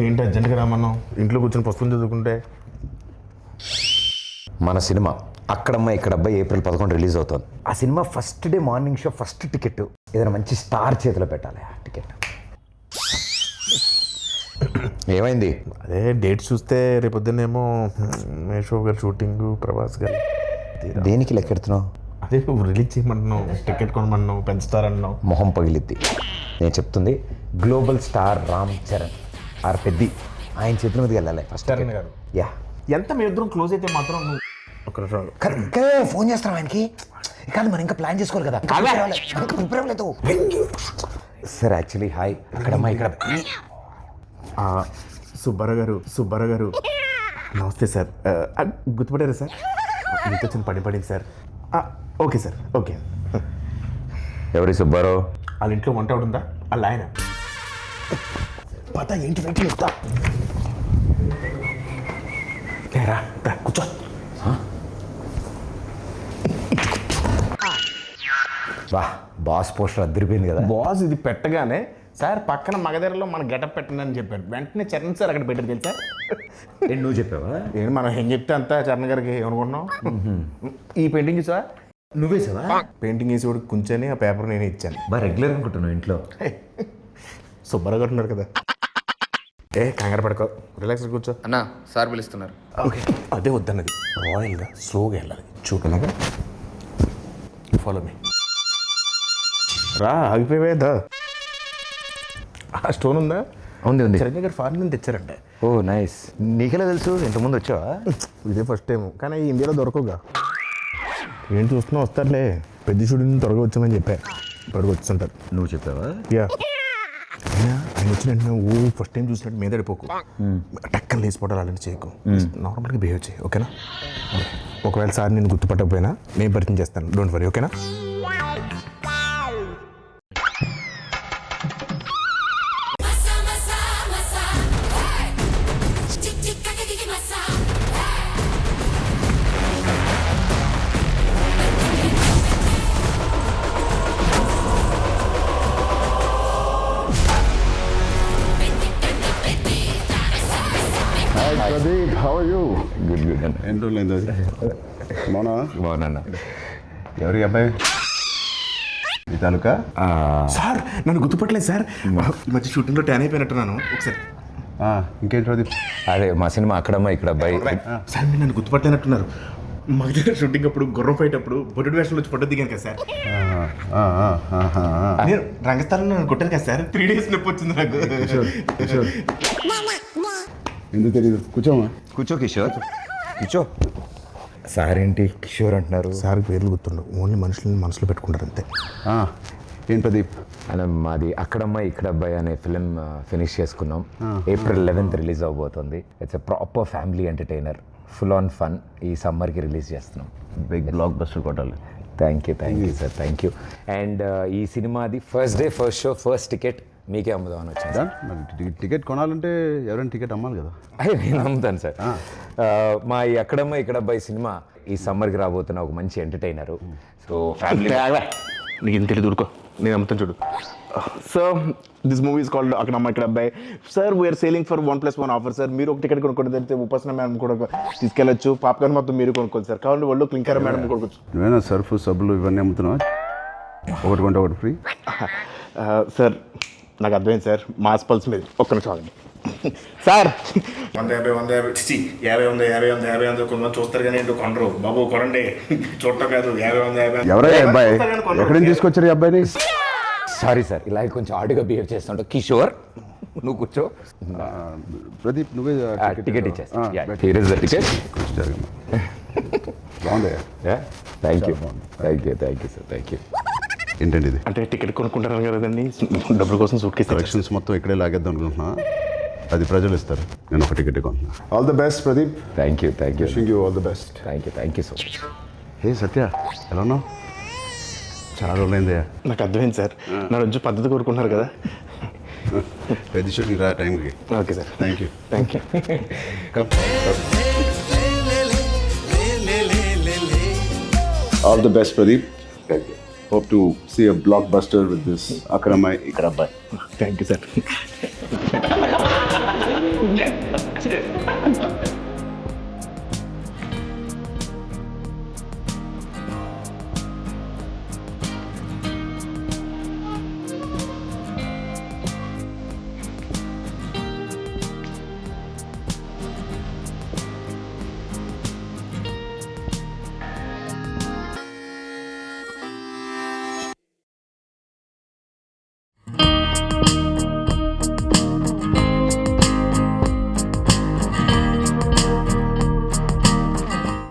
ఏంటి అర్జెంట్గా రామన్నాం? ఇంట్లో కూర్చొని పుస్తకం చదువుకుంటే. మన సినిమా అక్కడమ్మ ఇక్కడబ్బాయి April 11 రిలీజ్ అవుతుంది. ఆ cinema first day morning show first ticket ఏదైనా మంచి స్టార్ చేతిలో పెట్టాలి. ఆ టికెట్ ఏమైంది? అదే డేట్ చూస్తే రేపొద్దునేమో మేషో గారు షూటింగ్, ప్రభాస్ గారు. దేనికి లెక్కెడుతున్నావు? అదే నువ్వు రిలీజ్ చేయమంటున్నావు, టికెట్ కొనమన్నావు, పెంచుతారన్నావు. మొహం పగిలిద్ది. నేను చెప్తుంది గ్లోబల్ స్టార్ రామ్ చరణ్ ఆర్ పెద్ది ఆయన చేతుల మీదకి వెళ్ళాలి ఫస్ట్. చరణ్ గారు యా ఎంత మీ ఇద్దరం క్లోజ్ అయితే మాత్రం నువ్వు ఒక కరెక్ట్గా ఫోన్ చేస్తాం ఆయనకి. కాదు మనం ఇంకా ప్లాన్ చేసుకోవాలి కదా. ప్రిపేర్ అవ్వలేదు సార్. యాక్చువల్లీ హాయ్ అక్కడమ్మా ఇక్కడ సుబ్బారావు గారు నమస్తే సార్. గుర్తుపడారా సార్? మీతో చిన్న పడింది సార్. Okay sir, okay. ఎవరి సుబ్బారావు? వాళ్ళ ఇంట్లో వంట ఉందా? వాళ్ళ ఆయన పత ఏంటి వెయిట్ చేస్తా. కూర్చో. వా బాస్ పోస్టర్ అద్దరిపోయింది కదా. బాస్ ఇది పెట్టగానే సార్ పక్కన మగధరలో మన గెటప్ పెట్టండి అని చెప్పాడు. వెంటనే చరణ్ సార్ అక్కడ పెట్టారు తెలుసా? నువ్వు చెప్పావా? ఏంటి మనం ఏం చెప్తే అంతా చరణ్ గారికి ఏమనుకుంటున్నాం. ఈ పెయింటింగ్ చూసా? నువ్వే సార్ పెయింటింగ్ వేసి కూడా కూర్చొని ఆ పేపర్ నేనే ఇచ్చాను. బాగా రెగ్యులర్ అనుకుంటున్నావు ఇంట్లో. సుబ్బారావు గారు ఉన్నారు కదా. కంగారు పడుకో, రిలాక్స్ కూర్చో. అన్నా సార్ పిలుస్తున్నారు. ఓకే అదే వద్దన్నది. రాయల్గా స్లోగా వెళ్ళాలి. చూడలాగా ఫాలో మీ. రా ఆగిపోయేదా? ఆ స్టోన్ ఉందా? ఉంది. చిరంజీవి గారు ఫారెన్ నుంచి తెచ్చారంట. ఓ నైస్. నీకెలా తెలుసు? ఇంతకుముందు వచ్చావా? ఇదే ఫస్ట్ టైం, కానీ ఇండియాలో దొరకవుగా. ఏంటి చూస్తున్నా? వస్తారులే, పెద్ద షూటింగ్ త్వరగా వచ్చామని చెప్పా. త్వరగా వచ్చుంటారు. నువ్వు చెప్పావా? యా. ఆయన వచ్చిన వెంటనే ఫస్ట్ టైం చూసినట్టు మీద పడిపోకు, టక్కన లేచిపోవడాలు అలాంటి చేయకు. నార్మల్గా బిహేవ్ చేయి, ఓకేనా? ఒకవేళ సార్ నేను గుర్తుపట్టకపోయినా నేను పరిచయం చేస్తాను, డోంట్ వరీ, ఓకేనా? Pradeep, how are you? Good అన్న. ఎన్ని రోజులైంది అది? బాగున్నా. ఎవరి అబ్బాయి? ఈ తాలూకా? సార్ నన్ను గుర్తుపట్టలేదు సార్. ఈ మధ్య షూటింగ్లో ట్యాన్ అయిపోయినట్టున్నాను. ఒకసారి ఇంకేంటి ప్రదీప్? అదే మా సినిమా అక్కడమ్మా ఇక్కడ అబ్బాయి. సార్ మీరు నన్ను గుర్తుపట్టలేనట్టున్నారు. మా దగ్గర షూటింగ్ అప్పుడు గుర్రం ఫైట్ అప్పుడు బొడ్డు వేషంలో వచ్చి ఫోటో దిగాను కదా సార్. నేను రంగస్థలంలో నన్ను కొట్టాను కదా సార్. 3 days నొప్పి వచ్చింది నాకు. ఎందుకు తెలియదు? కూర్చోమా. కూర్చో కిషోర్, కూర్చో. సార్ ఏంటి కిషోర్ అంటున్నారు? సార్ పేర్లు గుర్తుండవు, ఓన్లీ మనుషులని మనసులో పెట్టుకుంటారు అంతే. ఏం ప్రదీప్? అలా మాది అక్కడమ్మ ఇక్కడ అబ్బాయి అనే ఫిలిం ఫినిష్ చేసుకున్నాం. April 11 రిలీజ్ అవబోతుంది. It's a proper family entertainer, full on fun. ఈ సమ్మర్కి రిలీజ్ చేస్తున్నాం. బిగ్ బ్లాక్ బస్టర్ కొట్టాలి. Thank you sir, thank you. And ఈ సినిమాది first day first show first ticket మీకే అమ్ముదామని వచ్చింది. మరి టికెట్ కొనాలంటే ఎవరైనా టికెట్ అమ్మాలి కదా. అయ్యో నేను అమ్ముతాను సార్. మా ఈ అక్కడమ్మ ఇక్కడ అబ్బాయి సినిమా ఈ సమ్మర్కి రాబోతున్న ఒక మంచి ఎంటర్టైనరు. సో ఫ్యామిలీ నీకు ఏం తెలియదు, ఊరుకో, నేను అమ్ముతాను చూడు. So this movie is called Akkadamma Ikkada Abbayi. Sir we're selling for 1+1 offer sir. మీరు ఒక టికెట్ కొనుక్కోండి, తెలిస్తే ఉపాసన మేడం కూడా తీసుకెళ్ళచ్చు. పాప్కార్న్ మొత్తం మీరు కొనుక్కోండి సార్. కావాలి వాళ్ళు క్లింకర్ మేడం కొనుక్కోవచ్చు. నువ్వేనా సర్ఫ్ సబ్బులు ఇవన్నీ అమ్ముతున్నావా? ఒకటి కొంటే ఒకటి ఫ్రీ. సార్ నాకు అర్థమైంది సార్, మాస్ పల్స్ మీద. ఒక్క నిమిషం ఆగండి సార్. 150 కొంతమంది చూస్తారు కానీ ఏంటో కొనరు. బాబు కొనండి, చూడటం కాదు. 50 ఎవరయ్యా అబ్బాయి? ఎక్కడి నుంచి తీసుకొచ్చారు ఈ అబ్బాయిని? సారీ సార్, ఇలా కొంచెం ఆడుగా బిహేవ్ చేస్తుంటా. కిషోర్ నువ్వు కూర్చో. ప్రదీప్ నువ్వే టికెట్ ఇచ్చేస్తా. Here is the ticket. బాగుందయ్యా. Thank you sir, thank you. ఏంటండి ఇది? అంటే టికెట్ కొనుక్కుంటారు కదండి, డబ్బుల కోసం సూట్ కేసు కలెక్షన్స్ మొత్తం ఇక్కడే లాగేద్దాం అనుకుంటున్నా. అది ప్రజలు ఇస్తారు, నేను ఒక టికెట్ కొంటున్నా. All the best Pradeep. Thank you wishing you all the best. Thank you so much. Hey Satya, ఎలా ఉన్నావు? చాలా రోజులైందయ్యా. నాకు అర్థమైంది సార్, నా రోజు పద్ధతి కోరుకుంటున్నారు కదా. పెద్ద షూటింగ్ రా టైంకి. Okay sir, thank you. All the best, Pradeep. Thank you. Hope to see a blockbuster with this Akramai Ikrabbai. Thank you sir. Yes.